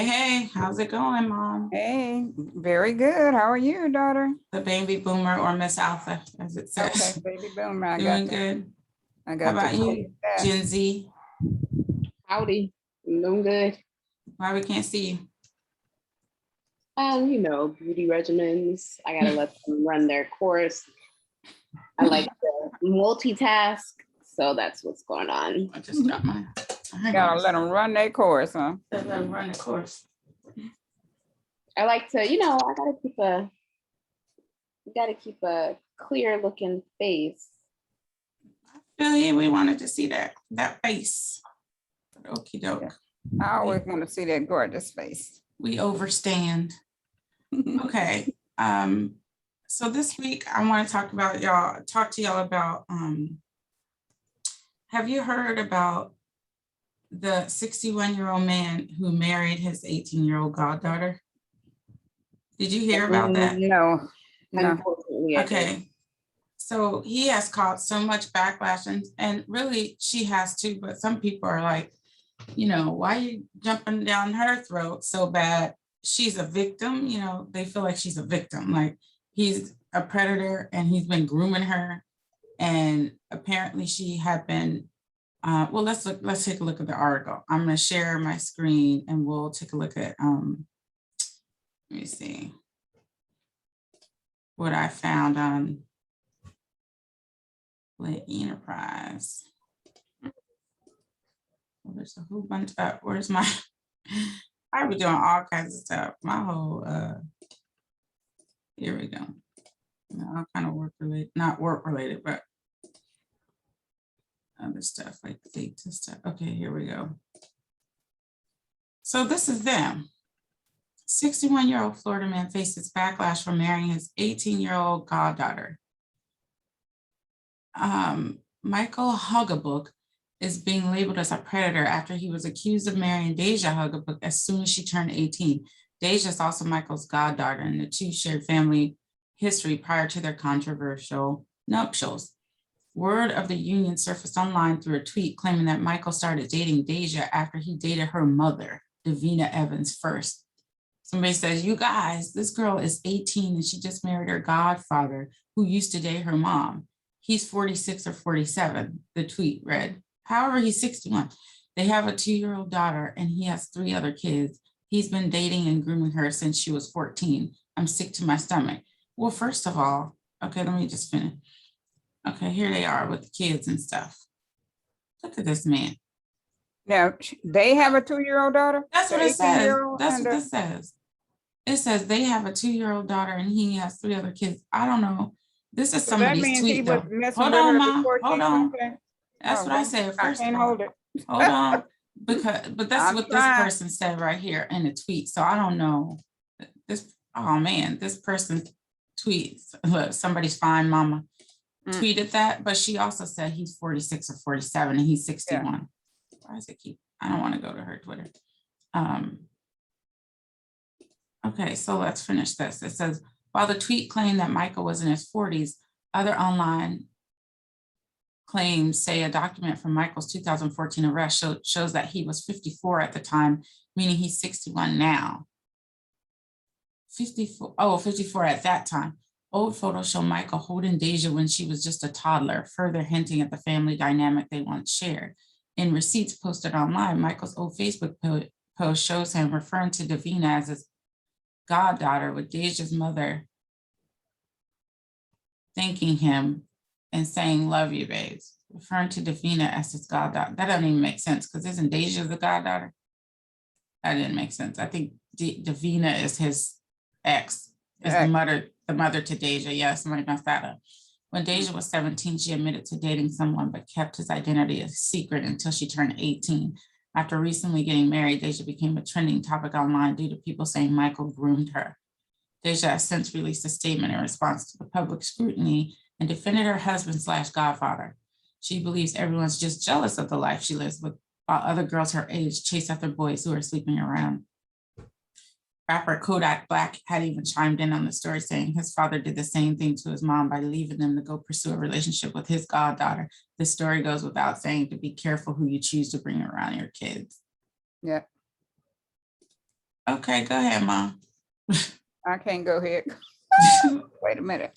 Hey, hey, how's it going, Mom? Hey, very good. How are you, daughter? The baby boomer or Miss Alpha, as it Okay, says. baby boomer. I got Doing to good. I How got to about tell you, you that. Gen Z? Howdy. I'm doing good. Why we can't see you? Beauty regimens. I gotta let them run their course. I like to multitask, so that's what's going on. I just got my. Gotta let them run their course, huh? Let them run the course. I like to, I gotta keep a clear looking face. Really, we wanted to see that face. But okie doke. I always want to see that gorgeous face. We overstand. Okay. So this week I want to talk to y'all about have you heard about the 61-year-old man who married his 18-year-old goddaughter? Did you hear about that? No. Unfortunately, I did. Okay. So he has caught so much backlash, and really she has too, but some people are like, why are you jumping down her throat so bad? She's a victim, they feel like she's a victim, like he's a predator and he's been grooming her. And apparently she had been, well, let's take a look at the article. I'm gonna share my screen and we'll take a look at, let me see what I found on Lit Enterprise. Well, there's a whole bunch of, where's my, I be doing all kinds of stuff. My whole, here we go. All kind of work related, not work related, but other stuff like data stuff. Okay, here we go. So this is them. 61-year-old Florida man faces backlash for marrying his 18-year-old goddaughter. Michael Hugabook is being labeled as a predator after he was accused of marrying Deja Hugabook as soon as she turned 18. Deja is also Michael's goddaughter, and the two shared family history prior to their controversial nuptials. Word of the union surfaced online through a tweet claiming that Michael started dating Deja after he dated her mother, Davina Evans, first. Somebody says, you guys, this girl is 18 and she just married her godfather who used to date her mom. He's 46 or 47, the tweet read. However, he's 61. They have a 2-year-old daughter and he has 3 other kids. He's been dating and grooming her since she was 14. I'm sick to my stomach. Well, first of all, okay, let me just finish. Okay, here they are with the kids and stuff. Look at this man. Now, they have a 2-year-old daughter? That's what The it says. 18-year-old That's and what this says. It says they have a 2-year-old daughter and he has 3 other kids. I don't know. This is So that somebody's means he tweet was though. messing Hold with on, her Ma. before Hold she on. okay. That's what I said I first of can't all. hold it. Hold on. But that's I'm what trying. this person said right here in the tweet. So I don't know. Oh man, this person tweets, look, somebody's fine mama tweeted that, but she also said he's 46 or 47 and he's 61. Yeah. Why does it keep, I don't want to go to her Twitter. Okay, so let's finish this. It says, while the tweet claimed that Michael was in his 40s, other online claims say a document from Michael's 2014 arrest shows that he was 54 at the time, meaning he's 61 now. 54 at that time. Old photos show Michael holding Deja when she was just a toddler, further hinting at the family dynamic they once shared. In receipts posted online, Michael's old Facebook post shows him referring to Davina as his goddaughter, with Deja's mother thanking him and saying, love you, babes. Referring to Davina as his goddaughter. That doesn't even make sense because isn't Deja the goddaughter? That didn't make sense. I think Davina is his ex, is the mother to Deja. Yes, somebody messed that up. When Deja was 17, she admitted to dating someone but kept his identity a secret until she turned 18. After recently getting married, Deja became a trending topic online due to people saying Michael groomed her. Deja has since released a statement in response to the public scrutiny and defended her husband/godfather. She believes everyone's just jealous of the life she lives with, while other girls her age chase after boys who are sleeping around. Rapper Kodak Black had even chimed in on the story, saying his father did the same thing to his mom by leaving them to go pursue a relationship with his goddaughter. The story goes without saying to be careful who you choose to bring around your kids. Yeah. Okay, go ahead, Mom. I can't go ahead. Wait a minute.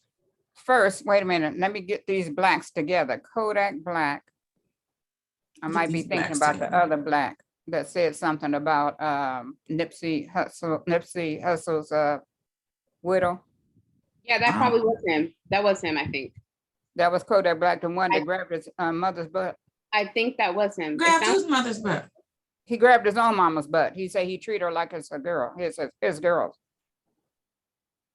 First, wait a minute. Let me get these blacks together. Kodak Black. I Get might be these thinking blacks about together. the other black that said something about Nipsey Hussle's widow. Yeah, that probably was him. That was him, I think. That was Kodak Black, the one that I- grabbed his mother's butt. I think that was him. It Grab sounds- whose mother's butt? He grabbed his own mama's butt. He said he treated her like it's a girl, his girls.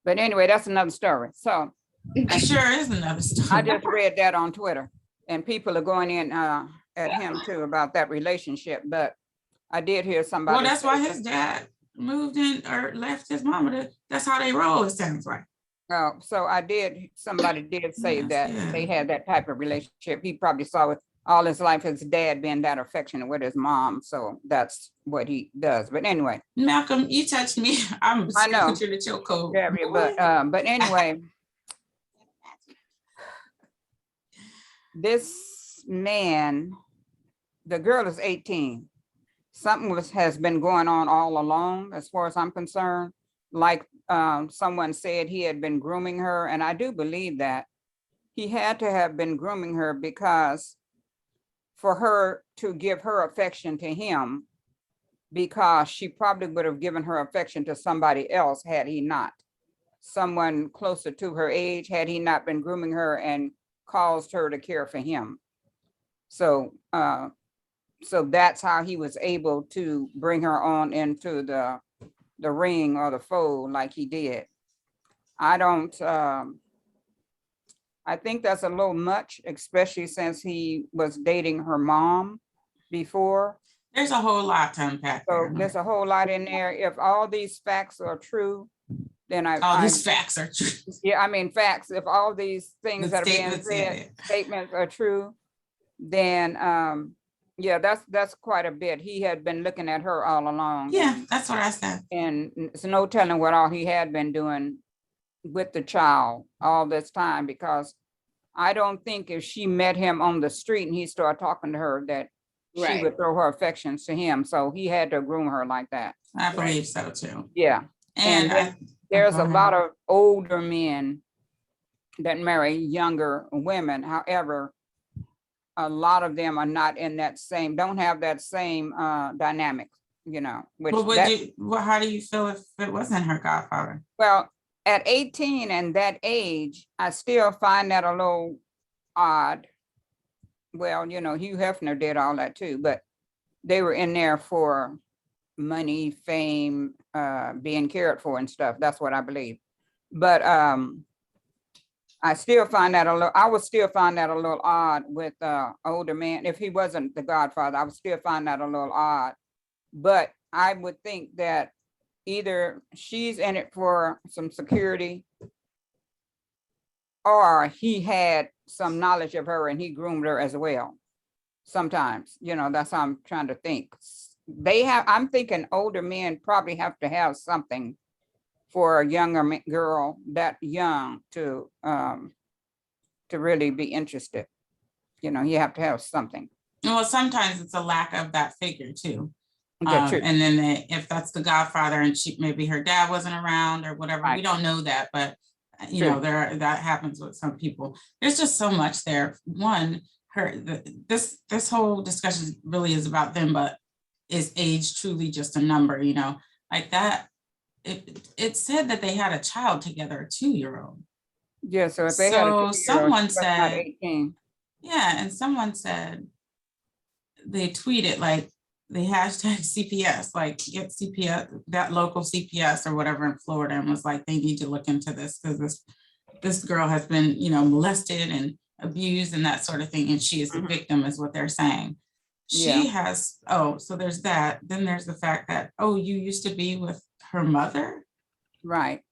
But anyway, that's another story. So It sure is another story. I just read that on Twitter, and people are going in at him too about that relationship. But I did hear somebody. Well, that's say why that- his dad moved in or left his mama. That's how they roll, it sounds like. Oh, so somebody did say Yes, that yeah. they had that type of relationship. He probably saw it all his life, his dad being that affectionate with his mom. So that's what he does. But anyway, Malcolm, you touched me. I'm I know. to the choke code. yeah, but anyway, this man, the girl is 18. Something has been going on all along, as far as I'm concerned. Like someone said, he had been grooming her, and I do believe that he had to have been grooming her because for her to give her affection to him, because she probably would have given her affection to somebody else had he not. Someone closer to her age, had he not been grooming her and caused her to care for him. So so that's how he was able to bring her on into the ring or the fold like he did. I don't I think that's a little much, especially since he was dating her mom before. There's a whole lot to unpack So there. there's a whole lot in there. If all these facts are true, then All these facts are true. yeah, I mean, facts, if all these things The that are being statements, yeah, said, statements are true, then yeah, that's quite a bit. He had been looking at her all along. Yeah, that's what I said. And it's no telling what all he had been doing with the child all this time, because I don't think if she met him on the street and he started talking to her that she Right. would throw her affections to him. So he had to groom her like that. I believe so too. Yeah. And There's go a ahead. lot of older men that marry younger women. However, a lot of them are not in that same, don't have that same dynamic, you know, which how do you feel if it wasn't her godfather? well, at 18 and that age, I still find that a little odd. Well, you know, Hugh Hefner did all that too, but they were in there for money, fame, being cared for and stuff. That's what I believe. But I still find that I would still find that a little odd with older man. If he wasn't the godfather, I would still find that a little odd. But I would think that either she's in it for some security, or he had some knowledge of her and he groomed her as well. Sometimes, you know, that's how I'm trying to think. I'm thinking older men probably have to have something for a younger girl that young to really be interested. You know, you have to have something. Well, sometimes it's a lack of that figure too. That's true. And then if that's the godfather and maybe her dad wasn't around or whatever, we Right. don't know that, but you True. know, that happens with some people. There's just so much there. One, this whole discussion really is about them, but is age truly just a number, you know, like that? It said that they had a child together, a 2-year-old. Yeah, so if they had a 2-year-old, someone that's not said, 18. yeah, and someone said, they tweeted like the hashtag CPS, like get CPS, that local CPS or whatever in Florida, and was like, they need to look into this because this girl has been, you know, molested and abused and that sort of thing, and she is the victim, is what they're saying. She has, so there's that. Then there's the fact that, you used to be with her mother, Right.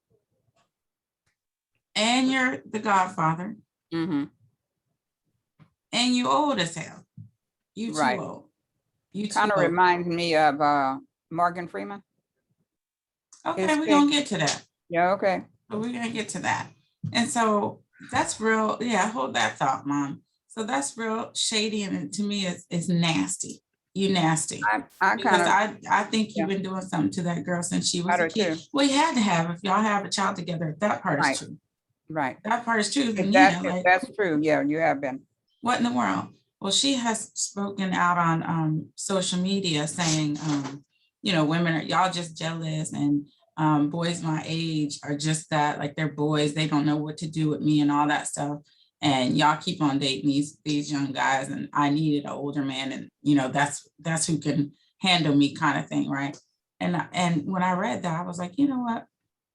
and you're the godfather, Mm-hmm. and you old as hell. You too Right. old. You Kind of too old. reminds me of Morgan Freeman. Okay, his we're gonna get to that. Yeah, okay. But we're gonna get to that. And so that's real, hold that thought, Mom. So that's real shady, and to me is nasty, you nasty. I Because kind of, I think yeah. you've been doing something to that girl since she was I a do kid. too. Well, you had to have, if y'all have a child together, that part Right. is true. right. That part is true. If Nina, like, that's true, yeah, you have been. what in the world? Well, she has spoken out on social media saying, women are y'all just jealous, and boys my age are just that, like they're boys, they don't know what to do with me and all that stuff. And y'all keep on dating these young guys, and I needed an older man, and that's who can handle me, kind of thing, right? And when I read that, I was like, you know what?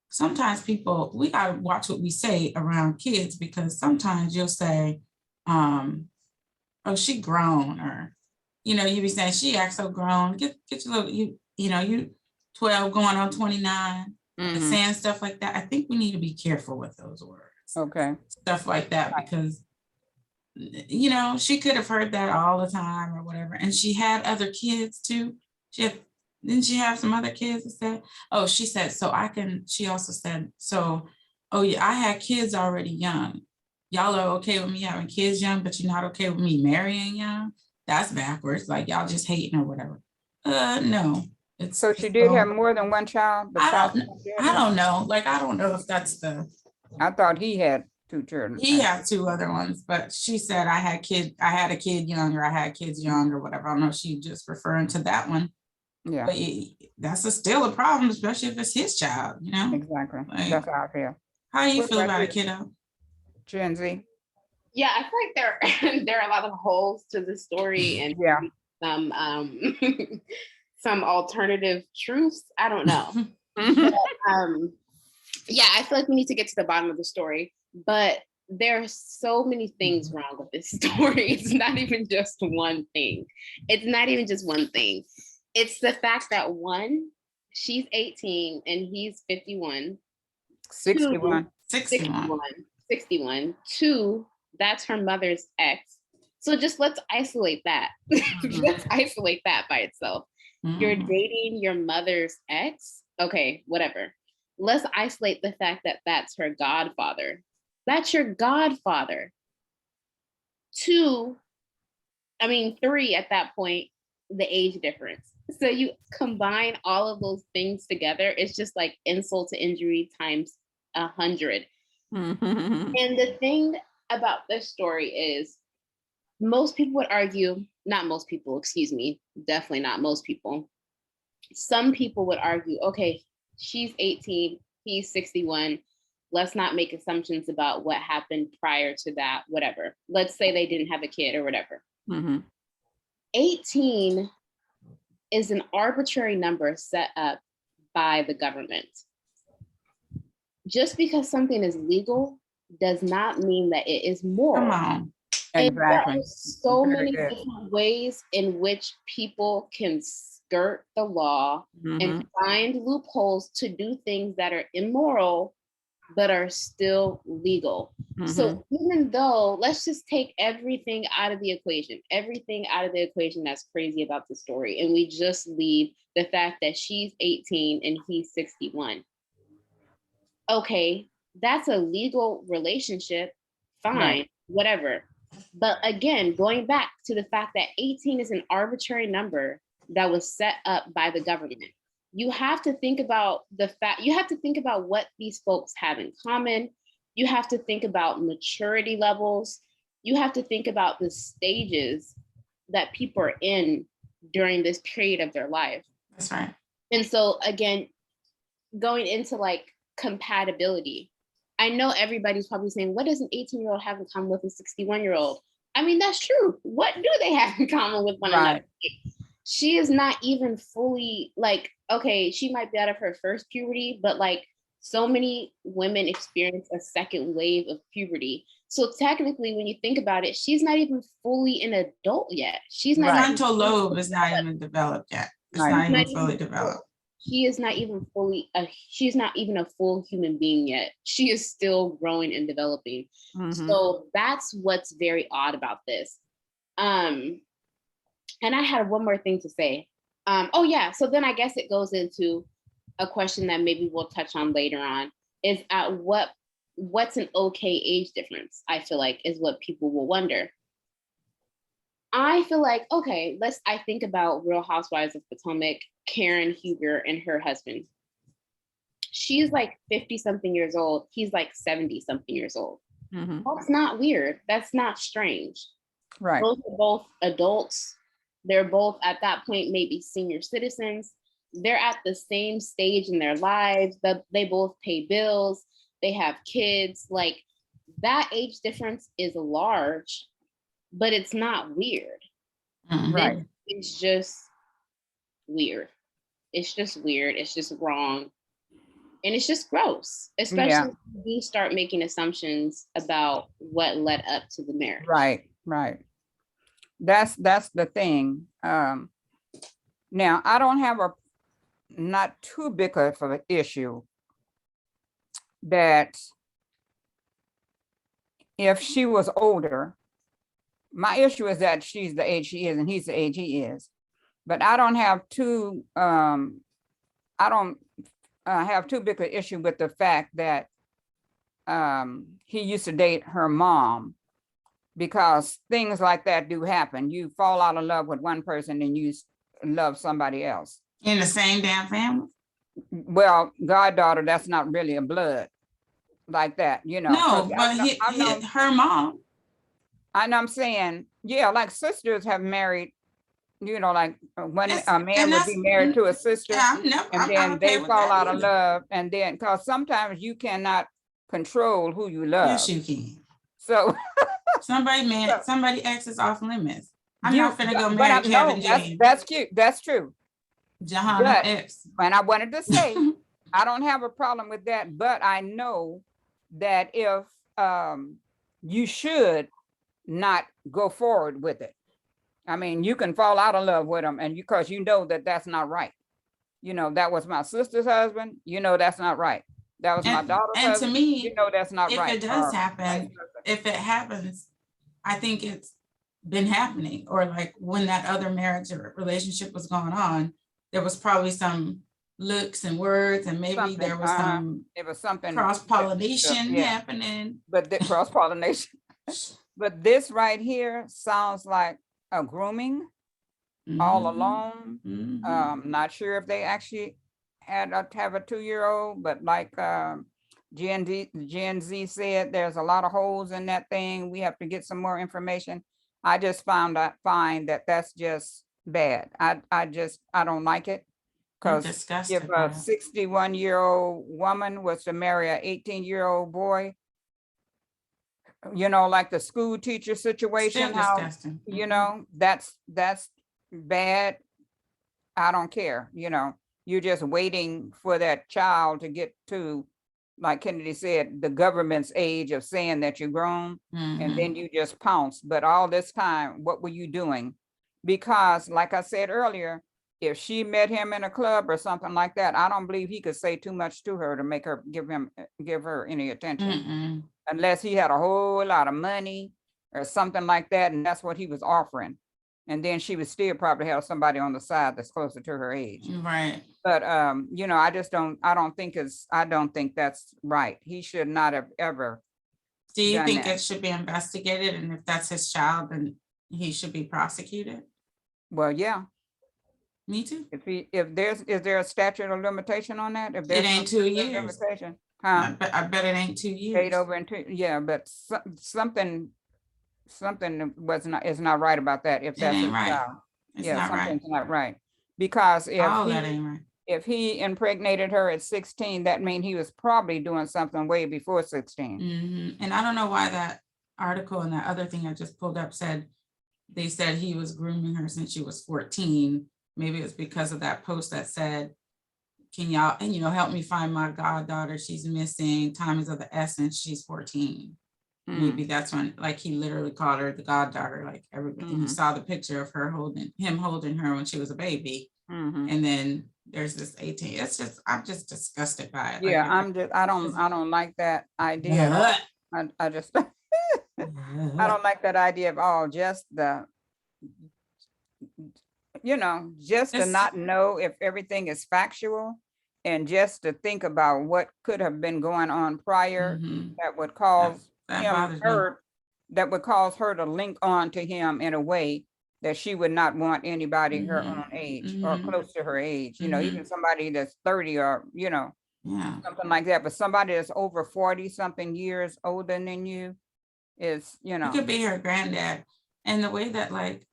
Sometimes people, we gotta watch what we say around kids, because sometimes you'll say, oh, she grown, or you be saying she acts so grown. Get your little, you 12 going on 29, and Mhm. saying stuff like that. I think we need to be careful with those words. Okay. Stuff like that, because she could have heard that all the time or whatever. And she had other kids too. Didn't she have some other kids that said, oh, she said, she also said, so, oh yeah, I had kids already young. Y'all are okay with me having kids young, but you're not okay with me marrying young? That's backwards. Like, y'all just hating or whatever. No. So she did have more than one child I besides. don't know. Like, I don't know if that's I thought he had 2 children. he had 2 other ones, but she said I had a kid young, or I had kids young, or whatever. I don't know if she just referring to that one. Yeah, But that's still a problem, especially if it's his child, exactly. Like, That's how I feel. how do you What feel about about you? it, kiddo? Gen Z. Yeah, I feel like there are a lot of holes to the story, and Yeah. some some alternative truths. I don't know. Yeah, I feel like we need to get to the bottom of the story, but there's so many things wrong with this story. It's not even just one thing. It's not even just one thing. It's the fact that, one, she's 18 and he's 51. 61. 61. 2, that's her mother's ex. So just let's isolate that. Let's isolate that by itself. You're dating your mother's ex. Okay, whatever. Let's isolate the fact that that's her godfather. That's your godfather. 2, 3 at that point, the age difference. So you combine all of those things together, it's just like insult to injury times 100. And the thing about this story is, most people would argue, not most people, excuse me, definitely not most people. Some people would argue, okay, she's 18, he's 61. Let's not make assumptions about what happened prior to that, whatever. Let's say they didn't have a kid or whatever. 18 is an arbitrary number set up by the government. Just because something is legal does not mean that it is moral. Come on. Exactly. And there are so Very many good. different ways in which people can skirt the law and find loopholes to do things that are immoral, but are still legal. So even though, let's just take everything out of the equation that's crazy about the story, and we just leave the fact that she's 18 and he's 61. Okay, that's a legal relationship, fine, Right. whatever. But again, going back to the fact that 18 is an arbitrary number that was set up by the government. You have to think about what these folks have in common. You have to think about maturity levels. You have to think about the stages that people are in during this period of their life. That's right. And so again, going into like compatibility, I know everybody's probably saying, what does an 18-year-old have in common with a 61-year-old? I mean, that's true. What do they have in common with one another? She is not even fully, like, okay, she might be out of her first puberty, but like so many women experience a second wave of puberty. So technically, when you think about it, she's not even fully an adult yet. She's not. Right. Frontal lobe is not even developed yet. It's Right. not even fully developed. She is not even she's not even a full human being yet. She is still growing and developing. So that's what's very odd about this. And I had one more thing to say. Oh yeah, so then I guess it goes into a question that maybe we'll touch on later on, is at what's an okay age difference, I feel like, is what people will wonder. I feel like, okay, I think about Real Housewives of Potomac, Karen Huger and her husband. She's like 50 something years old. He's like 70 something years old. That's not weird. That's not strange. Right. Those are both adults. They're both at that point, maybe senior citizens. They're at the same stage in their lives. They both pay bills. They have kids. Like, that age difference is large, but it's not weird. Right. It's just weird. It's just weird. It's just wrong. And it's just gross, especially if you start making assumptions about what led up to the marriage. Right, right. That's the thing. Now, I don't have not too big of an issue that if she was older. My issue is that she's the age she is and he's the age he is. But I don't have too big an issue with the fact that he used to date her mom, because things like that do happen. You fall out of love with one person and you love somebody else. In the same damn family? Well, goddaughter, that's not really a blood like that, you know. No, but her mom. And I'm saying, yeah, like sisters have married, you know, like when a man would be married to a sister, and then they fall out of love, and then, because sometimes you cannot control who you love. Yes, you can. So somebody X is off limits. I'm not gonna go marry Kevin James. That's cute. That's true. Johanna X. And I wanted to say, I don't have a problem with that, but I know that if you should not go forward with it. I mean, you can fall out of love with them, and because you know that that's not right. You know, that was my sister's husband. You know, that's not right. That was my daughter's husband. And to me, you know, that's not right. If it does happen, if it happens, I think it's been happening. Or like when that other marriage or relationship was going on, there was probably some looks and words, and maybe there was something cross-pollination happening. But the cross-pollination. But this right here sounds like a grooming all along. Not sure if they actually have a 2-year-old, but like Gen Z said, there's a lot of holes in that thing. We have to get some more information. I just find that that's just bad. I don't like it, because if a 61-year-old woman was to marry an 18-year-old boy, you know, like the school teacher situation, how, you know, that's bad. I don't care. You know, you're just waiting for that child to get to, like Kennedy said, the government's age of saying that you're grown, and then you just pounce. But all this time, what were you doing? Because like I said earlier, if she met him in a club or something like that, I don't believe he could say too much to her to make her give her any attention. Unless he had a whole lot of money or something like that, and that's what he was offering. And then she would still probably have somebody on the side that's closer to her age. Right. But you know, I don't think that's right. He should not have ever. Do you think it should be investigated? And if that's his child, then he should be prosecuted? Well, yeah. Me too. Is there a statute of limitation on that? If it ain't 2 years. Limitation, I bet it ain't 2 years. Paid over in 2, yeah, but something is not right about that. If that's right. Child. It's yeah, not something's right. not right. Because that ain't right. If he impregnated her at 16, that means he was probably doing something way before 16. And I don't know why that article and that other thing I just pulled up said he was grooming her since she was 14. Maybe it's because of that post that said, can y'all, help me find my goddaughter. She's missing. Time is of the essence. She's 14. Maybe that's when, like, he literally called her the goddaughter. Like, everybody, you saw the picture of him holding her when she was a baby. And then there's this 18. It's just, I'm just disgusted by it. Yeah, like, I don't like that idea. I just, I don't like that idea at all. Just to not know if everything is factual, and just to think about what could have been going on prior that would cause that would cause her to link on to him in a way that she would not want anybody her Mhm, own age or mhm, close to her age, you know, even mhm. somebody that's 30 or, you know, Yeah, something like that. But somebody that's over 40 something years older than you is, you it could know, be her granddad. And the way that like,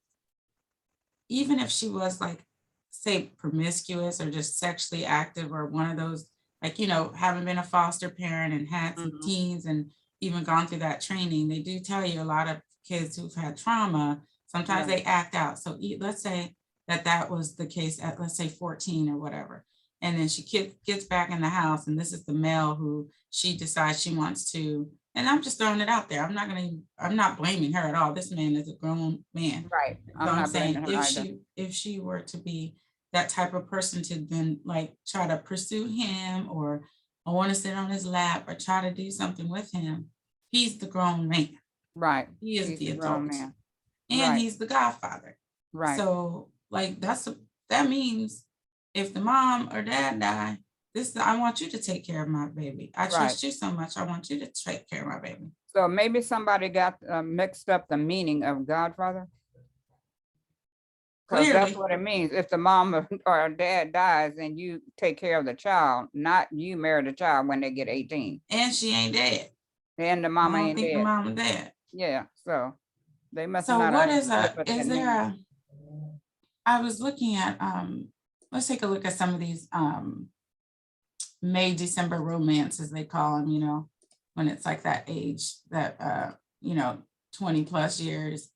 even if she was like, say promiscuous or just sexually active or one of those, like, haven't been a foster parent and had some mhm, teens and even gone through that training, they do tell you a lot of kids who've had trauma, sometimes right, they act out. So let's say that was the case at, let's say 14 or whatever. And then she gets back in the house and this is the male who she decides she wants to, and I'm just throwing it out there. I'm not blaming her at all. This man is a grown man. right. So I'm I'm not blaming saying her either. if she were to be that type of person to then like try to pursue him or I want to sit on his lap or try to do something with him, he's the grown man. Right. He is He's the a grown adult man. and Right, he's the godfather. right, So like that means if the mom or dad die, I want you to take care of my baby. I right. trust you so much. I want you to take care of my baby. So maybe somebody got mixed up the meaning of Godfather. Because that's Clearly, what it means. If the mom or dad dies and you take care of the child, not you marry the child when they get 18. and she ain't dead. And the I mama don't ain't think the dead. mom and dad. Yeah, so they must So not what have is understood the meaning. I was looking at, let's take a look at some of these May, December romances, they call them, when it's like that age that, 20 plus years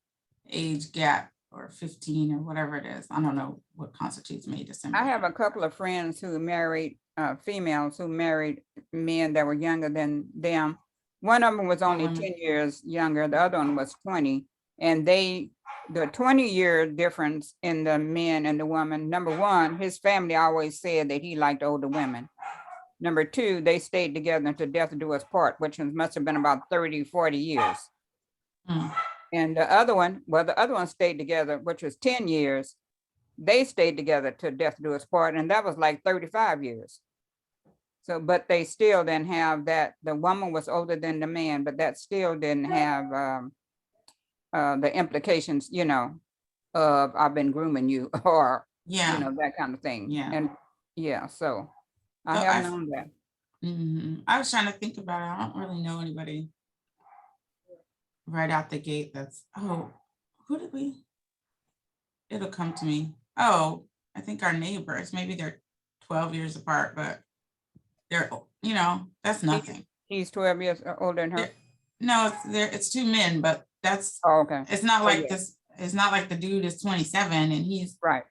age gap or 15 or whatever it is. I don't know what constitutes May, December. I have a couple of friends who married females who married men that were younger than them. One of them was only women. 10 years younger, the other one was 20. And the 20-year difference in the men and the woman, number one, his family always said that he liked older women. Number two, they stayed together until death do us part, which must have been about 30, 40 years. Mm. And the other one, well, the other one stayed together, which was 10 years. They stayed together till death do us part, and that was like 35 years. So, but they still didn't have that. The woman was older than the man, but that still didn't have the implications, of I've been grooming you or, Yeah, that kind of thing. yeah. And yeah, so I So have known that. I was trying to think about it. I don't really know anybody right out the gate who did we? It'll come to me. Oh, I think our neighbors, maybe they're 12 years apart, but they're, that's nothing. He's 12 years older than her. No, it's two men, but Oh, okay. it's not Oh, like yeah. this. It's not like the dude is 27 and he's, Right.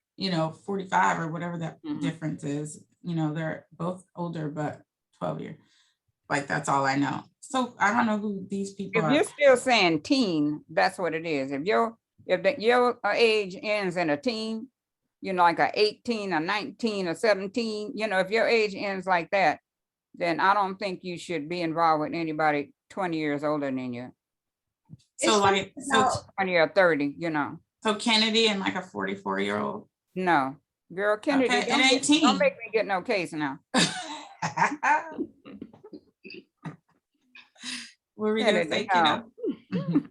45 or whatever that Mhm. difference is. They're both older, but 12 years. Like, that's all I know. So I don't know who these people If are. you're still saying teen, that's what it is. If your age ends in a teen, like a 18 or 19 or 17, if your age ends like that, then I don't think you should be involved with anybody 20 years older than you. So like, so 20 or 30, So Kennedy and like a 44-year-old. No, girl, Kennedy, Okay, don't and make 18. me get no case now. What were we gonna Kennedy, say, no. kiddo?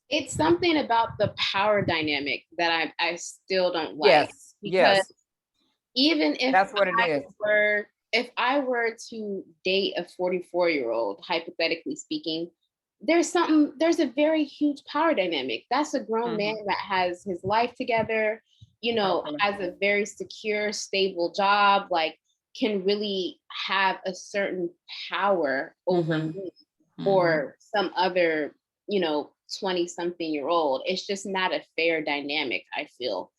It's something about the power dynamic that I still don't like. Yes, Because yes, even if that's what it is. if I were to date a 44-year-old, hypothetically speaking, there's a very huge power dynamic. That's a grown man that has his life together, has a very secure, stable job, like can really have a certain power over me or some other, 20-something-year-old. It's just not a fair dynamic, I feel.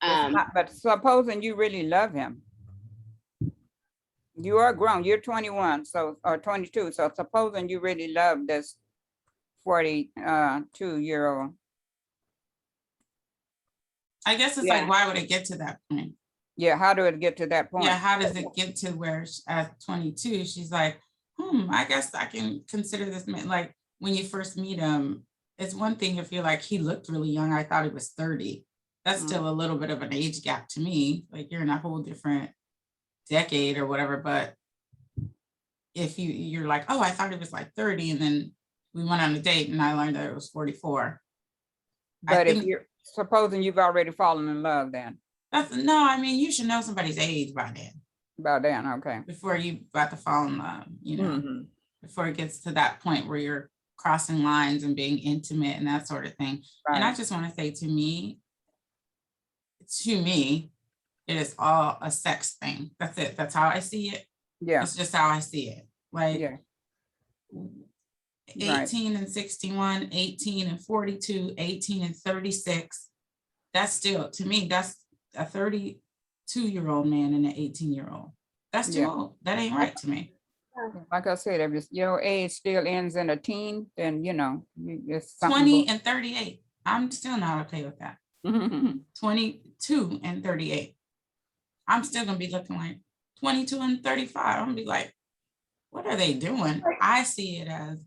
It's not, but supposing you really love him, you are grown, you're 21, or 22. So supposing you really love this 42-year-old. I guess it's Yeah. like, why would it get to that point? Yeah, how do it get to that point? Yeah, how does it get to where at 22, she's like, I guess I can consider this man. Like when you first meet him, it's one thing if you're like, he looked really young. I thought he was 30. That's still a little bit of an age gap to me. Like you're in a whole different decade or whatever. But if you're like, oh, I thought it was like 30, and then we went on a date and I learned that it was 44. But supposing you've already fallen in love then, No, I mean, you should know somebody's age by then, about then, okay. before you about to fall in love, Mhm. before it gets to that point where you're crossing lines and being intimate and that sort of thing. And I Right, just want to say, to me, it is all a sex thing. That's it. That's how I see it. yeah, It's just how I see it. Like yeah, right, 18 and 61, 18 and 42, 18 and 36. That's still, to me, that's a 32-year-old man and an 18-year-old. That's too yeah. old. That ain't right to me. Like I said, if your age still ends in a teen, then it's something. 20 and 38. I'm still not okay with that. 22 and 38. I'm still gonna be looking like 22 and 35. I'm gonna be like, what are they doing? I see it as,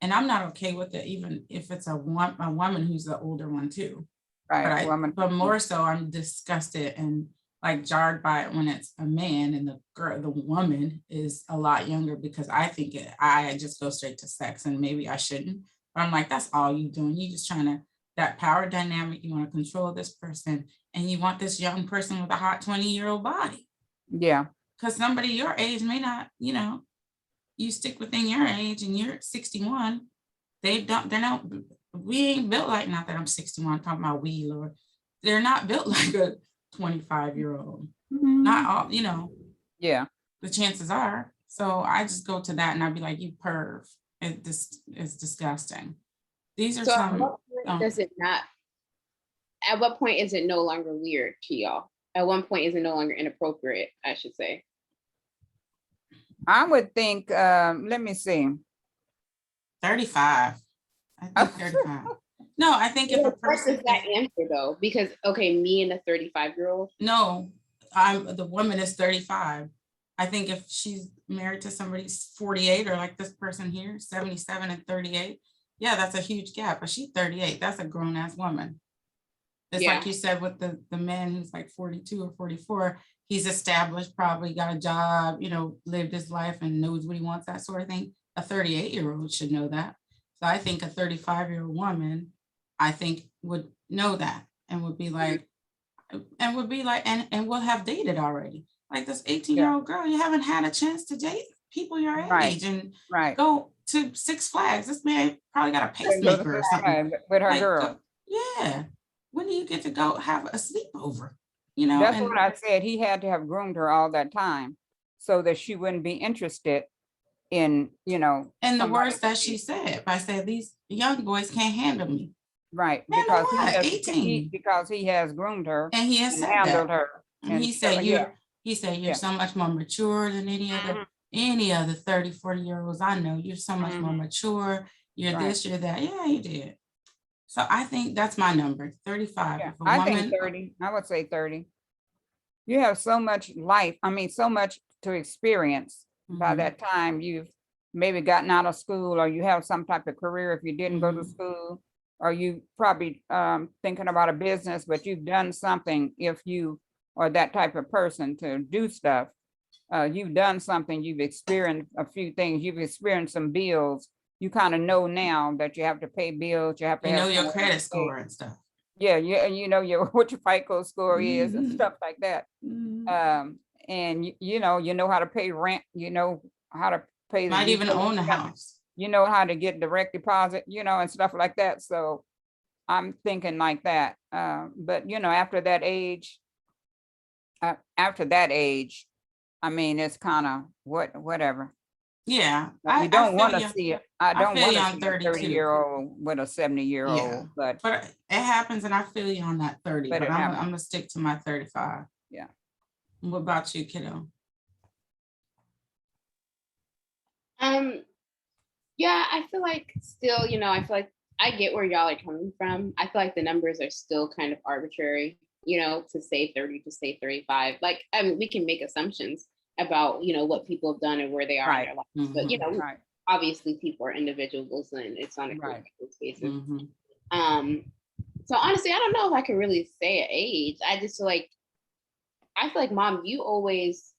and I'm not okay with it, even if it's a woman who's the older one too. Right, woman. But more so, I'm disgusted and like jarred by it when it's a man and the woman is a lot younger, because I just go straight to sex, and maybe I shouldn't. But I'm like, that's all you doing. You just trying to, that power dynamic, you want to control this person, and you want this young person with a hot 20-year-old body. Yeah, Because somebody your age may not, you stick within your age and you're 61. They're not, we ain't built like, not that I'm 61, I'm talking about we, Lord. They're not built like a 25-year-old. Not all, yeah, the chances are. So I just go to that and I'd be like, you perv. It's disgusting. These are So at some. what point does it not? At what point is it no longer weird to y'all? At one point is it no longer inappropriate, I should say. I would think, let me see. 35. I think 35. No, I think if a What person does that answer though? Because okay, me and a 35-year-old. No, the woman is 35. I think if she's married to somebody 48, or like this person here, 77 and 38, yeah, that's a huge gap. But she's 38. That's a grown ass woman. It's Yeah. like you said with the man who's like 42 or 44. He's established, probably got a job, lived his life and knows what he wants, that sort of thing. A 38-year-old should know that. So I think a 35-year-old woman, I think, would know that and would be like, and will have dated already. Like this 18-year-old girl, you haven't had a chance to date people your Right, age and right. go to Six Flags. This man probably got a pacemaker or something. With her Like, girl. yeah. When do you get to go have a sleepover? That's And what I said. He had to have groomed her all that time so that she wouldn't be interested in, the somebody. words that she said, by saying these young boys can't handle me. Right, Handle because what? 18. because he has groomed her And he has and said handled that. her. And he said you're Yeah. so much more mature than any other 30, 40-year-olds I know. You're so much more mature. You're Right. this, you're that. Yeah, he did. So I think that's my number, 35. Yeah, If a I woman, think 30, I would say 30. You have so much life, so much to experience by Mhm. that time you've maybe gotten out of school, or you have some type of career if you didn't go to Mhm. school, or you probably thinking about a business, but you've done something. If you are that type of person to do stuff, you've done something, you've experienced a few things, you've experienced some bills. You kind of know now that you have to pay bills, you have to you know have your somewhere to credit stay. score and stuff. Yeah, you know what your FICO score is and Mhm. stuff like that. Mhm. And you know how to pay rent, you know how to pay the Might even utility own a company, house. you know how to get direct deposit, and stuff like that. So I'm thinking like that. But after that age, it's kind of whatever. Yeah, You I don't feel want to you. see it. I I don't feel want you to on see a 32. 30-year-old with a 70-year-old, Yeah, but it happens, and I feel you on that 30. But it I'm happens. gonna stick to my 35. Yeah. What about you, kiddo? Yeah, I feel like still, I feel like I get where y'all are coming from. I feel like the numbers are still kind of arbitrary, to say 30, to say 35. Like, I mean, we can make assumptions about, what people have done and where they are in their lives. But, Right. obviously people are individuals and it's on a Right. basis. Mhm. So honestly, I don't know if I can really say an age. I just feel like Mom, you always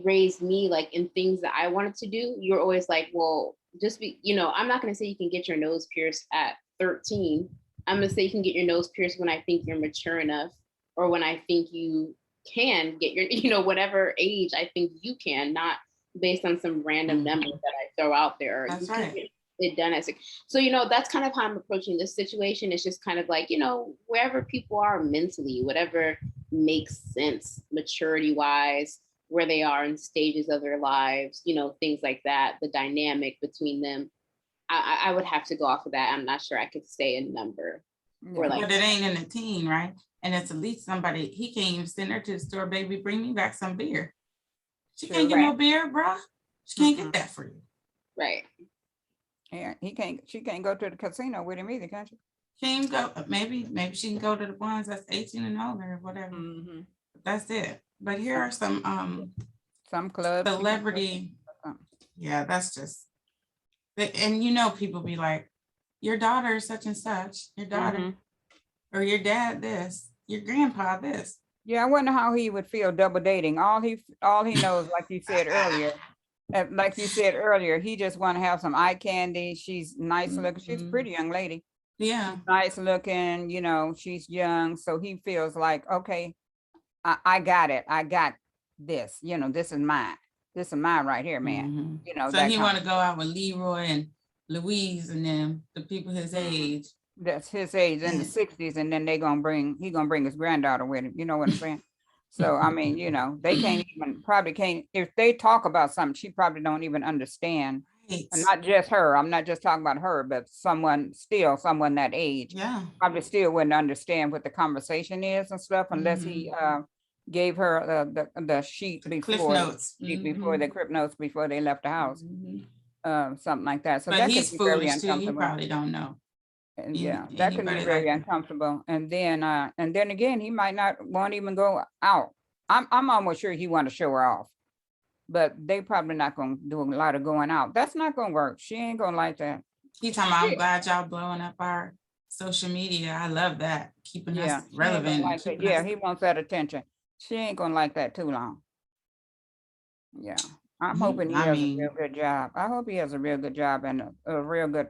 raised me like in things that I wanted to do. You're always like, well, just be, I'm not going to say you can get your nose pierced at 13, I'm gonna say you can get your nose pierced when I think you're mature enough, or when I think you can get your, whatever age I think you can, not based on some random number that I throw out there. That's You can right. get it done at 6. So, that's kind of how I'm approaching this situation. It's just kind of like, wherever people are mentally, whatever makes sense, maturity wise, where they are in stages of their lives, things like that, the dynamic between them. I would have to go off of that. I'm not sure I could say a number. Or like, But it ain't in a teen, right? And it's at least somebody, he can't even send her to the store, baby, bring me back some beer. She can't get no beer, bro. She can't get that for you. right. Yeah, she can't go to the casino with him either, can she? She can go, maybe she can go to the ones that's 18 and older or whatever. That's it. But here are some clubs. celebrity. Yeah, that's just, and people be like, your daughter is such and such, your daughter, or your dad this, your grandpa this. Yeah, I wonder how he would feel double dating. All he knows, like you said earlier, he just want to have some eye candy. She's nice looking. She's a pretty young lady. Yeah. She's nice looking, she's young. So he feels like, okay, I got it. I got this, this is mine. This is mine right here, man. So he want to go out with Leroy and Louise and them, the people his age. That's his age in the 60s, and then he gonna bring his granddaughter with him. You know what I'm saying? So I mean, they probably can't, if they talk about something, she probably don't even understand. Right. And not just her. I'm not just talking about her, but someone that age. Yeah. Probably still wouldn't understand what the conversation is and stuff unless he gave her the sheet before the Crip notes before they left the house. Something like that. So but that he's could be very foolish too. He uncomfortable. probably don't know. And that could be very uncomfortable. And then again, he might not want to even go out. I'm almost sure he want to show her off, but they probably not gonna do a lot of going out. That's not gonna work. She ain't gonna like that. He talking about, I'm glad y'all blowing up our social media. I love that, keeping us relevant. He wants that attention. She ain't gonna like that too long. Yeah. I'm hoping he has a real good job. I hope he has a real good job and a real good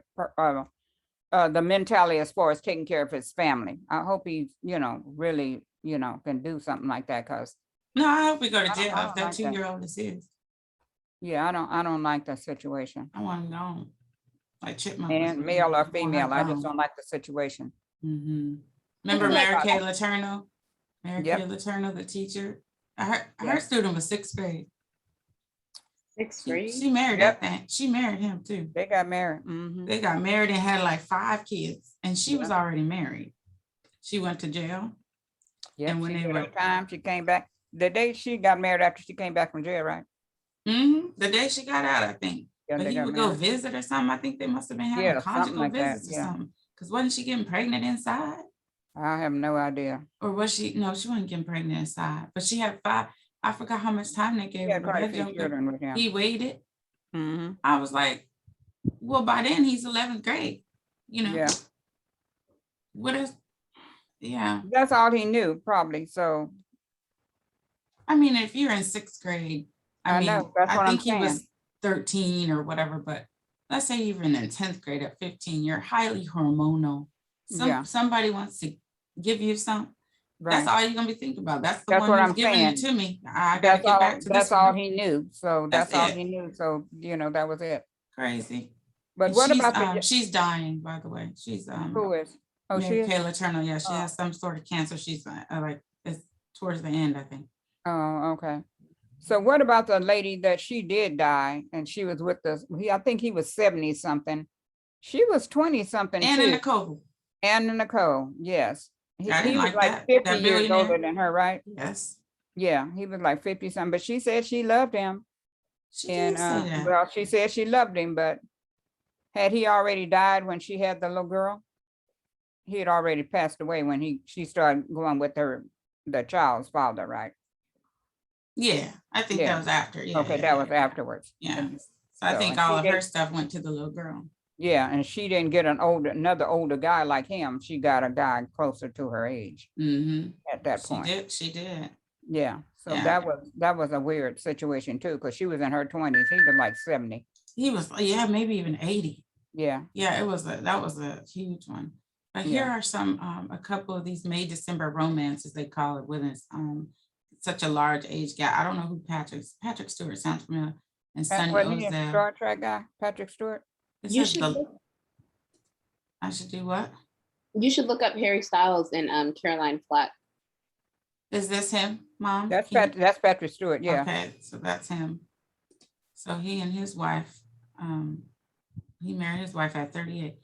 the mentality as far as taking care of his family. I hope he, really, can do something like that. Cause no, I hope we go to jail if that 2-year-old is his. Yeah, I don't like that situation. I want to know, like chipmunk. And male or female, I just don't like the situation. Remember Mary Kay Letourneau? Mary Kay Letourneau, the teacher. Her student was 6th grade. 6th grade. She married that thing. She married him too. They got married. They got married and had like 5 kids, and she was already married. She went to jail. Yeah, and when they were time, she came back. The day she got married after she came back from jail, right? The day she got out, I think. Yeah, but he would go visit or something. I think they must have been having conjugal visits or something. Because wasn't she getting pregnant inside? I have no idea. Or was she? No, she wasn't getting pregnant inside. But she had 5. I forgot how much time they gave her. He waited. I was like, well, by then he's 11th grade. Yeah. What is? Yeah. That's all he knew, probably. So. I mean, if you're in 6th grade, I think he was 13 or whatever, but let's say even in 10th grade at 15, you're highly hormonal. Somebody wants to give you something. Right. That's all you're gonna be thinking about. That's the one who's giving it to me. I gotta get back to this. That's all he knew. So that's all he knew. So that was it. Crazy. But what about she's dying, by the way. She's who is? Oh, Mary Kay Letourneau. Yeah, she has some sort of cancer. She's like it's towards the end, I think. Oh, okay. So what about the lady that she did die and she was with us? I think he was 70 something. She was 20 something. Anna Nicole. Anna Nicole, yes. He was like 50 that years older than her, right? Yes. Yeah, he was like 50 something, but she said she loved him. She did say that. Well, she said she loved him, but had he already died when she had the little girl? He had already passed away when she started going with the child's father, right? Yeah, I think that was after. Yeah, okay, that was afterwards. Yeah. So I think all of her stuff went to the little girl. Yeah, and she didn't get another older guy like him. She got a guy closer to her age at that point. She did. Yeah. So that was a weird situation too, because she was in her 20s. He was like 70. He was, maybe even 80. Yeah. Yeah, that was a huge one. But here Yeah. are some, a couple of these May, December romances, they call it, when it's, such a large age gap. I don't know who Patrick Stewart sounds familiar. And Sonny Wasn't he a Ozell. Star Trek guy, Patrick Stewart? It You says should I should do what? look up Harry Styles and Caroline Flack. Is this him, Mom? That's Patrick Stewart, yeah. Okay, so that's him. So he and his wife, he married his wife at 38.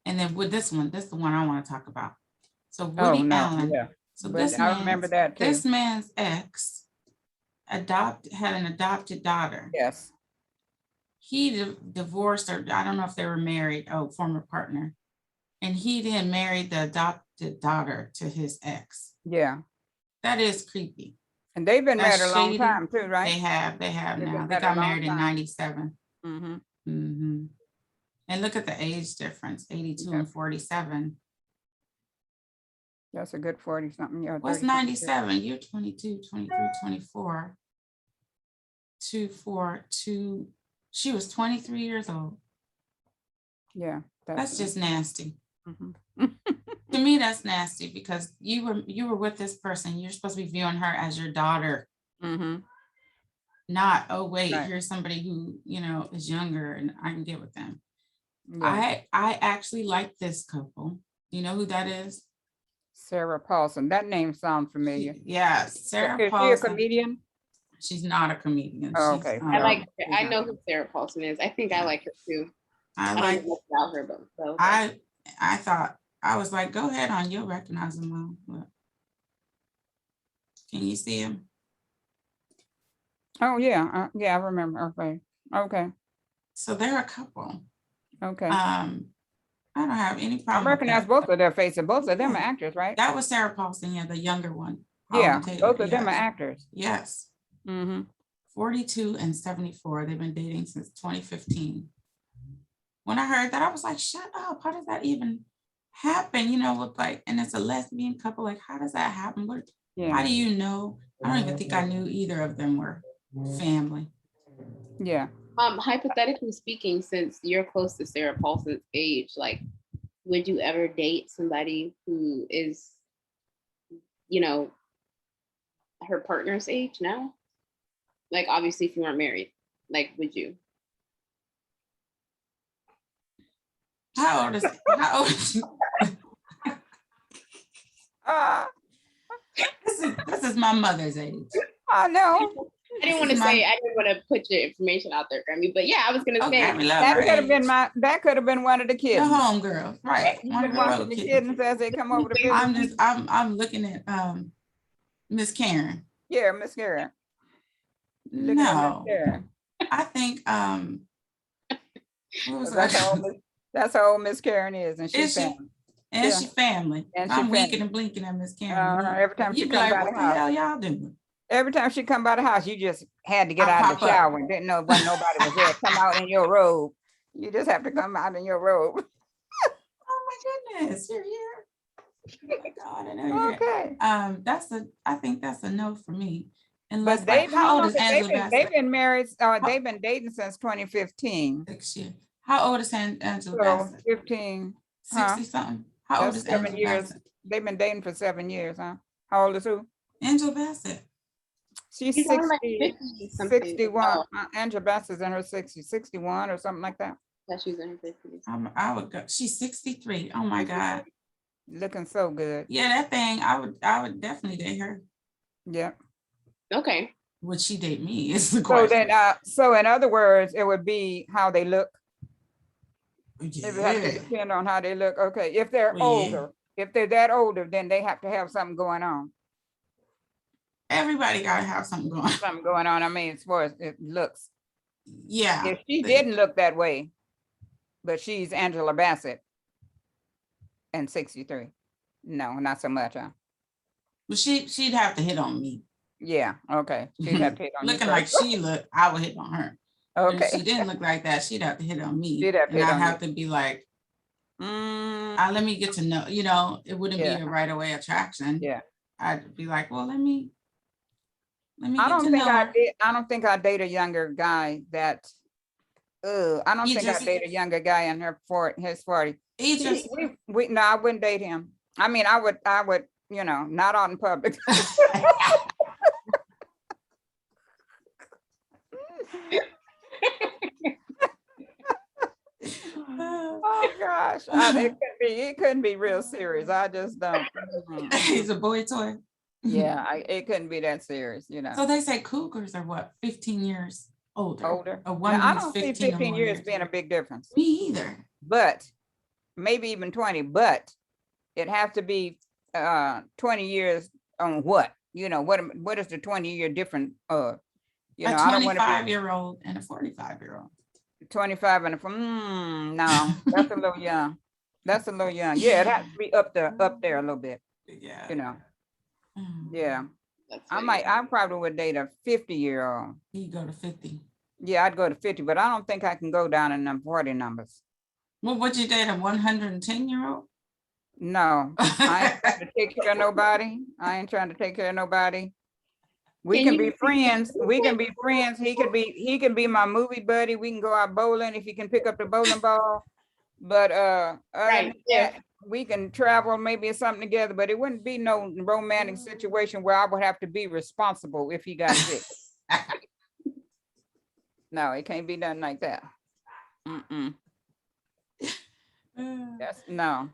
And then with this is the one I want to talk about. So Oh, Woody no, Allen. yeah. So But I remember that too. this man's ex had an adopted daughter. Yes. He divorced her. I don't know if they were married, former partner. And he then married the adopted daughter to his ex. Yeah. That is creepy. And they've been That's married a long shady. time too, right? They have They've now. been They married a got long married in time. 97. Mm-hmm. Mm-hmm. And look at the age difference, 82 and 47. That's a good 40 something. Yeah. What's 97? You're 22, 23, 24. 2, she was 23 years old. Yeah. That's just nasty. Mhm. To me, that's nasty because you were with this person. You're supposed to be viewing her as your daughter, Mhm. not, oh wait, Right. here's somebody who, is younger and I can get with them. Yeah. I actually like this couple. You know who that is? Sarah Paulson. That name sounds familiar. Yeah, Sarah Is she a Paulson. comedian? She's not a comedian. Oh, She's, okay. I know who Sarah Paulson is. I think I like her too. I I like. don't know much about her, but so, I thought, I was like, go ahead on, you'll recognize him, Mom. Look. Can you see him? Oh, yeah. Yeah, I remember. Okay. Okay. So they're a couple. Okay. I don't have any I problem with recognize that. both of their faces. Both of them are Yeah. actors, right? That was Sarah Paulson, yeah, the younger one. Yeah. Holland Taylor, Both of them are yes. actors. Yes. Mm-hmm. 42 and 74. They've been dating since 2015. When I heard that, I was like, shut up. How does that even happen? With like, and it's a lesbian couple. Like, how does that happen? How Yeah. do you know? I don't even think I knew either of them were family. Yeah. Hypothetically speaking, since you're close to Sarah Paulson's age, like, would you ever date somebody who is, her partner's age now? Like, obviously, if you weren't married, like, would you? How old is this is my mother's age. I know. I didn't want to put your information out there, Grammy, but yeah, I was gonna say That could have been one of the kids. The homegirl, right? You've been watching the kids as they come over to visit. I'm looking at Miss Karen. Yeah, Miss Karen. No, I think what was that's how old Miss Karen is, and she's family. And she family. And I'm she winking and blinking at Miss Karen. Every time she comes by the house. What the hell y'all doing? Every time she come by the house, you just had to get out of the shower and didn't know when nobody was there. Come out in your robe. You just have to come out in your robe. Oh my goodness, you're here. Oh my God, I know you're Okay. Here. I think that's a no for me. Unless, but how old is Angela Bassett? They've been married, they've been dating since 2015. 6 years. How old is Angela Bassett? 15. 60 something. How old is 7 Angela years. Bassett? They've been dating for 7 years, huh? How old is who? Angela Bassett. She's 61. Angela Bassett's in her 60s, 61 or something like that. Yeah, she's in her 50s. I would go. She's 63. Oh my God. Looking so good. Yeah, that thing. I would definitely date her. Yeah. Okay. Would she date me? Is the question. So in other words, it would be how they look. Yeah. It would have to depend on how they look. Okay, if they're older, if they're that older, then they have to have something going on. Everybody gotta have something going on. Something going on. I mean, as far as it looks. Yeah. If she didn't look that way, but she's Angela Bassett and 63. No, not so much, huh? Well, she'd have to hit on me. Yeah, okay. She'd have to hit on Looking like she looked, I would hit on her. Okay. But if she didn't look like that, she'd have to hit on me. She'd have to and hit I'd on have to be like, let me get to know, it wouldn't be a right away attraction. Yeah. I'd be like, well, let me I don't think I date a younger guy that I don't He think just- I'd date a younger guy in his 40s. He just, No, I wouldn't date him. I mean, I would, not out in public. Oh, gosh. It couldn't be real serious. I just don't. he's a boy toy. Yeah, it couldn't be that serious, So they say cougars are what, 15 years older? older. A Now, woman I is don't see 15 or 15 more years years. being a big difference, Me either. but maybe even 20, but it has to be 20 years on what? What is the 20-year difference? A I don't want to 25-year-old and a 45-year-old. be 25 and no, that's a little young. That's a little young. Yeah, it has to be up there a little bit, Yeah. Mm. Yeah. That's I probably would date a 50-year-old. You go to 50. Yeah, I'd go to 50, but I don't think I can go down in them 40 numbers. Well, would you date a 110-year-old? No, I ain't trying to take care of nobody. I ain't trying to take care of nobody. We Can can you- be friends. We can be friends. He can be my movie buddy. We can go out bowling if he can pick up the bowling ball. But other Right, than that, we can travel maybe or something together, but it wouldn't be no romantic situation where I would have to be responsible if he got sick. No, it can't be done like that. No.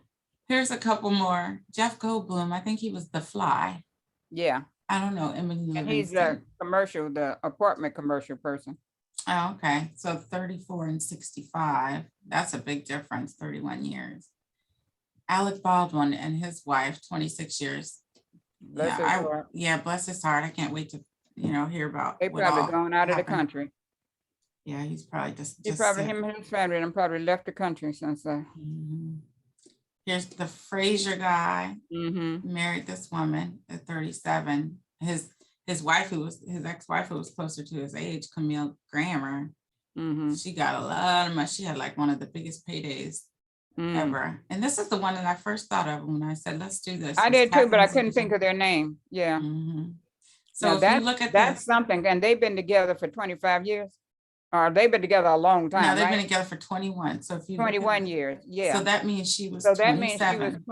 Here's a couple more. Jeff Goldblum, I think he was The Fly. Yeah. I don't know. Emily And he's Livingston. the apartment commercial person. Oh, okay. So 34 and 65. That's a big difference, 31 years. Alec Baldwin and his wife, 26 years. Bless his heart. Bless his heart. I can't wait to, hear about. They what probably all gone out of the happened. country. Yeah, he's probably just Probably sick. him and his family and probably left the country since. Mhm. Here's the Fraser guy, married this woman at 37. His wife, his ex-wife, who was closer to his age, Camille Grammer, she got a lot of money. She had like one of the biggest paydays ever. And this is the one that I first thought of when I said, let's do this. I It's did too, but I Catherine couldn't think of their name. Yeah. So Now if you look at that's this, something, and they've been together for 25 years. Or they've been together a long now time, they've been right? together for 21. So if you look at 21 years, yeah. So that means she was So that means she 27. was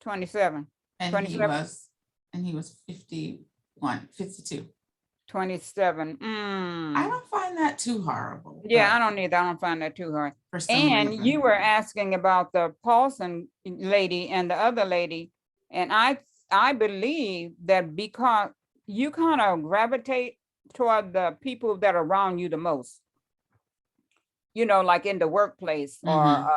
27, and 27. he was 51, 52. 27. I don't find that too horrible. Yeah, but I don't either. I don't find that too hard. for some And reason. you were asking about the Paulson lady and the other lady. And I believe that because you kind of gravitate toward the people that are around you the most, like in the workplace or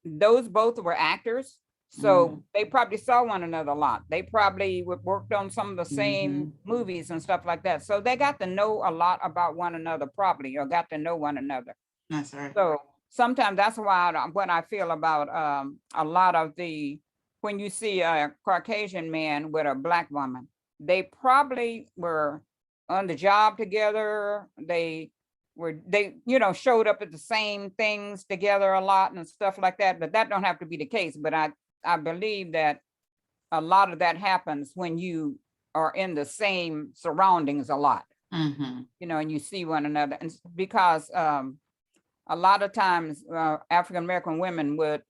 those both were actors. So they probably saw one another a lot. They probably worked on some of the same movies and stuff like that. So they got to know a lot about one another probably, or got to know one another. That's right. So sometimes that's why what I feel about a lot of when you see a Caucasian man with a Black woman, they probably were on the job together. They showed up at the same things together a lot and stuff like that, but that don't have to be the case. But I believe that a lot of that happens when you are in the same surroundings a lot, and you see one another. And because a lot of times African-American women would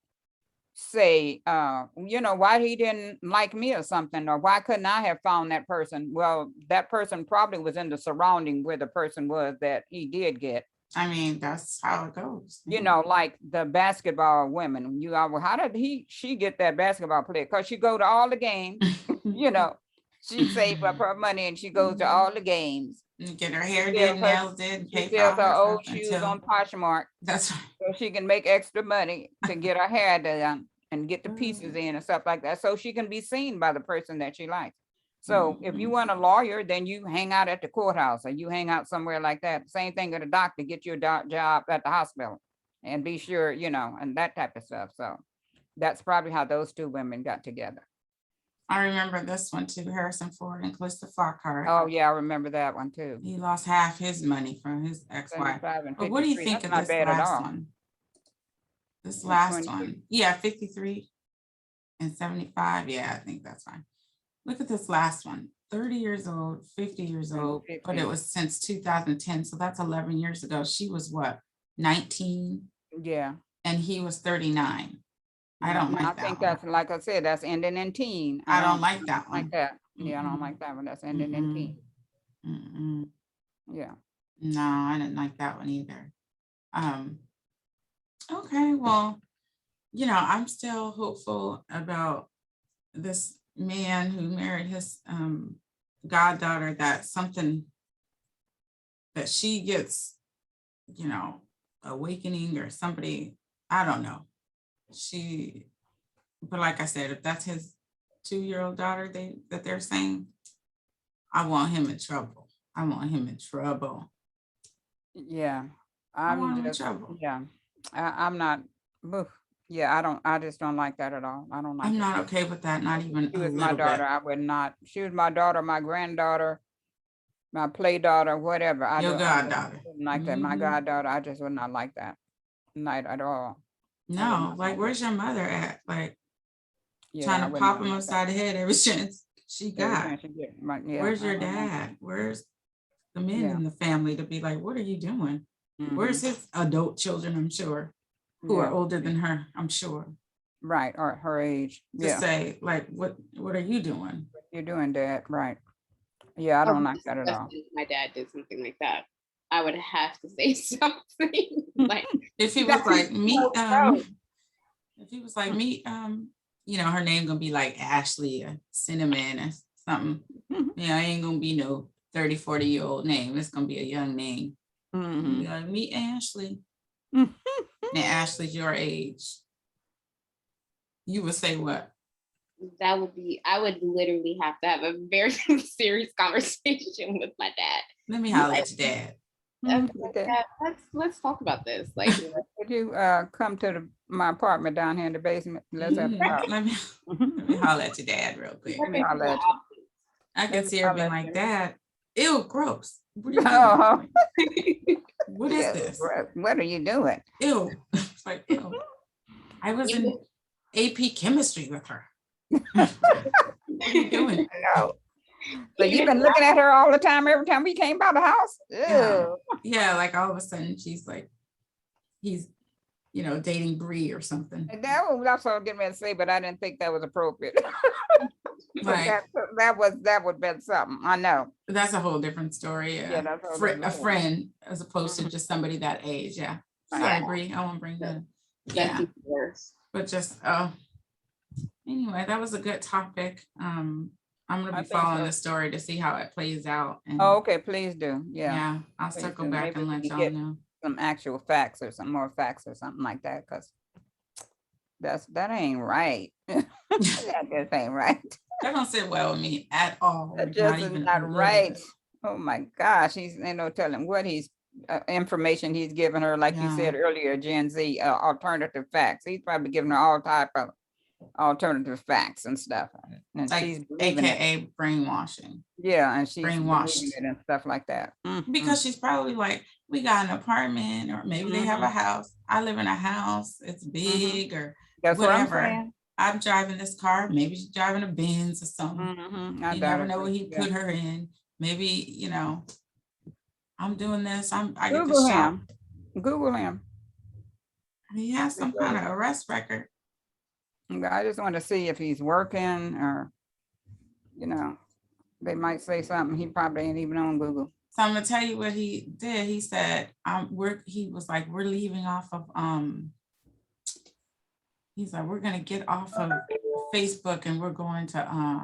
say, why he didn't like me or something, or why couldn't I have found that person? Well, that person probably was in the surrounding where the person was that he did get. I mean, that's how it goes. Like the basketball women, how did she get that basketball player? Because she go to all the games, she saved up her money and she goes to all the games. You get her hair did, nails did, She sells her old shoes on Poshmark. That's right. So she can make extra money to get her hair done and get the pieces in and stuff like that. So she can be seen by the person that she likes. So if you want a lawyer, then you hang out at the courthouse or you hang out somewhere like that. Same thing with a doctor, get your job at the hospital and be sure, and that type of stuff. So that's probably how those two women got together. I remember this one too, Harrison Ford and Calista Flockhart. Oh yeah, I remember that one too. He lost half his money from his ex-wife. 75 and But what do you 53, think of that's this not bad at last all. one? This And last 23. one. Yeah, 53 and 75. Yeah, I think that's fine. Look at this last one. 30 years old, 50 years old, but 50. it was since 2010. So that's 11 years ago. She was what, 19? Yeah. And he was 39. I don't No, I like think that one. that's, like I said, that's ending in teen. I don't like that Like one. that. Yeah, I don't Mm-mm. like that one. That's ending in Mm-mm. teen. Mm-mm. Yeah. No, I didn't like that one either. Okay, well, I'm still hopeful about this man who married his goddaughter, that something that she gets, awakening or somebody, I don't know. But like I said, if that's his 2-year-old daughter that they're saying, I want him in trouble. I want him in trouble. Yeah. I want I'm him in just, trouble. yeah. I'm not, oof. Yeah, I just don't like that at all. I don't like I'm it. not okay with that, not even She a was my little daughter. bit. I would not. She was my daughter, my granddaughter, my play daughter, whatever. I Your do. I just goddaughter. wouldn't like that. My Mhm. goddaughter, I just would not like that. Not at all. I would No, not like, like where's it. your mother at? Like, Yeah, trying I to would pop not him like that. upside the head every chance she Every got. chance you get, yeah, Where's I your don't want that. dad? Where's the men Yeah. in the family to be like, what are you doing? Where's Mhm. his adult children, I'm sure, who are Yeah. older than her, I'm sure, Right. Or her age. to Yeah. say, like, what are you doing? You're doing that. Right. Yeah, I Oh, don't like that at all. if my dad did something like that, I would have to say something. Like, If he was like, meet, no. if he was like, meet, her name gonna be like Ashley or Cinnamon or something. Yeah, it ain't gonna be no 30, 40-year-old name. It's gonna be a young name. Mhm. Be like, meet Ashley. Mhm. And Ashley's your age. You would say what? That would be, I would literally have to have a very serious conversation with my dad. Let me holler at your dad. Okay, Dad, let's talk about this. Like, Would you come to my apartment down here in the basement? Let's have a talk. Let me holler at your dad real quick. Let me holler at you. I Let can me see her being holler at like, you. Dad, ew, gross. What are you doing? Oh, What is yeah, this? what are you doing? Ew. It's like, ew. I was in AP chemistry with her. What are you doing? No. So you've been looking at her all the time, every time we came by the house? Yeah. Ew. Yeah, like all of a sudden she's like, he's, dating Bree or something. And that's what I was getting ready to say, but I didn't think that was appropriate. So Like, that would be something. I know. that's a whole different story. Yeah, that's all A friend as opposed to Mhm. just somebody that age. Yeah. Right. Sorry, Bree. I won't bring that. Yeah. that's worse. But just anyway, that was a good topic. I'm gonna I be think following so. the story to see how it plays out. And Oh, okay, please do. Yeah. yeah, I'll Please circle do. back Maybe and we let can y'all get know. some actual facts or some more facts or something like that, because that ain't right. That just ain't right. That don't sit well with me at all. That Like, just not is even a not little right. bit. Oh my gosh, he's ain't no telling what he's information he's giving her, like you Yeah. said earlier, Gen Z, alternative facts. He's probably giving her all type of alternative facts and stuff, and she's Like, believing it. AKA brainwashing. Yeah, and she's Brainwashed. believing it and stuff like that. Because she's probably like, we got an apartment, or maybe they have a house. I live in a house, it's big, or That's what I'm whatever. saying. I'm driving this car, maybe she's driving a Benz or something. I You doubt never it, know too. what he Yeah. put her in. Maybe, I'm doing this, I get to Google shop. him. Google him. He has some kind of arrest record. I just want to see if he's working, or, they might say something he probably ain't even on Google. So I'm gonna tell you what he did. He said, he was like, we're leaving off of, he's like, we're gonna get off of Facebook and we're going to,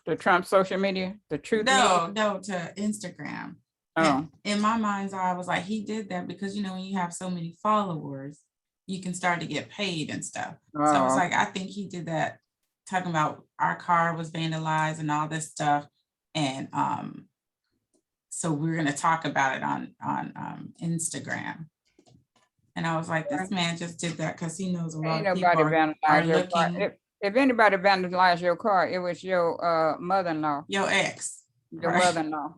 The Trump social media, the truth media. no, to Instagram. Oh, And in my mind's eye, I was like, he did that because, when you have so many followers, you can start to get paid and stuff. So I was like, I think he did that, talking about our car was vandalized and all this stuff. And so we're going to talk about it on Instagram. And I was like, this man just did that because he knows a lot ain't of people nobody are vandalized your car. looking. If anybody vandalized your car, it was your mother-in-law. Your ex. Your Right. mother-in-law.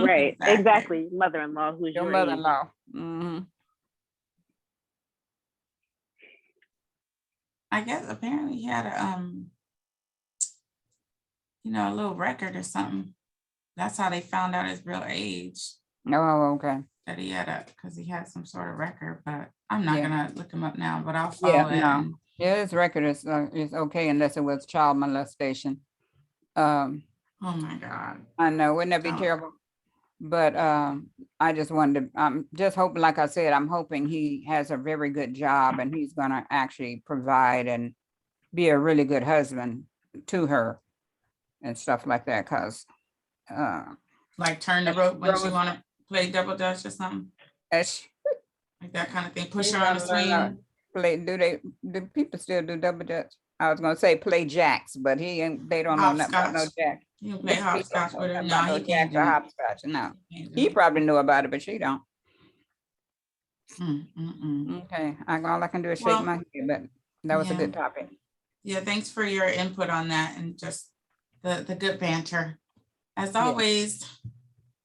Right, exactly. Mother-in-law, who's Your your age. mother-in-law. I guess apparently he had a you know, a little record or something. That's how they found out his real age, Oh, okay. that he had because he had some sort of record, but I'm not Yeah. gonna look him up now, but I'll Yeah, follow it. no. and- Yeah, his record is okay unless it was child molestation. Um, Oh my God. I know, wouldn't that be Oh. terrible? But I just wanted to, I'm just hoping, like I said, I'm hoping he has a very good job and he's gonna actually provide and be a really good husband to her and stuff like that, cause Like turn the rope when she Rose- wanna play double dutch or something, as like that kind of thing, push she her on the wanna learn how to swing. play, do people still do double dutch? I was gonna say play jacks, but they don't know nothing about no Hopscotch. jack. You can play He don't hopscotch know with her. nothing No, about no he can't jacks or do it. hopscotch, no. He can't do He it. probably knew about it, but she don't. Mm, mm, mm. Okay, all I can do is shake Well, my head, but that was a yeah. good topic. Yeah, thanks for your input on that and just the good banter. As Yeah. always,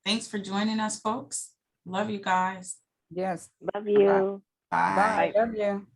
thanks for joining us, folks. Love you guys. Yes, Love you. Bye. bye, love you.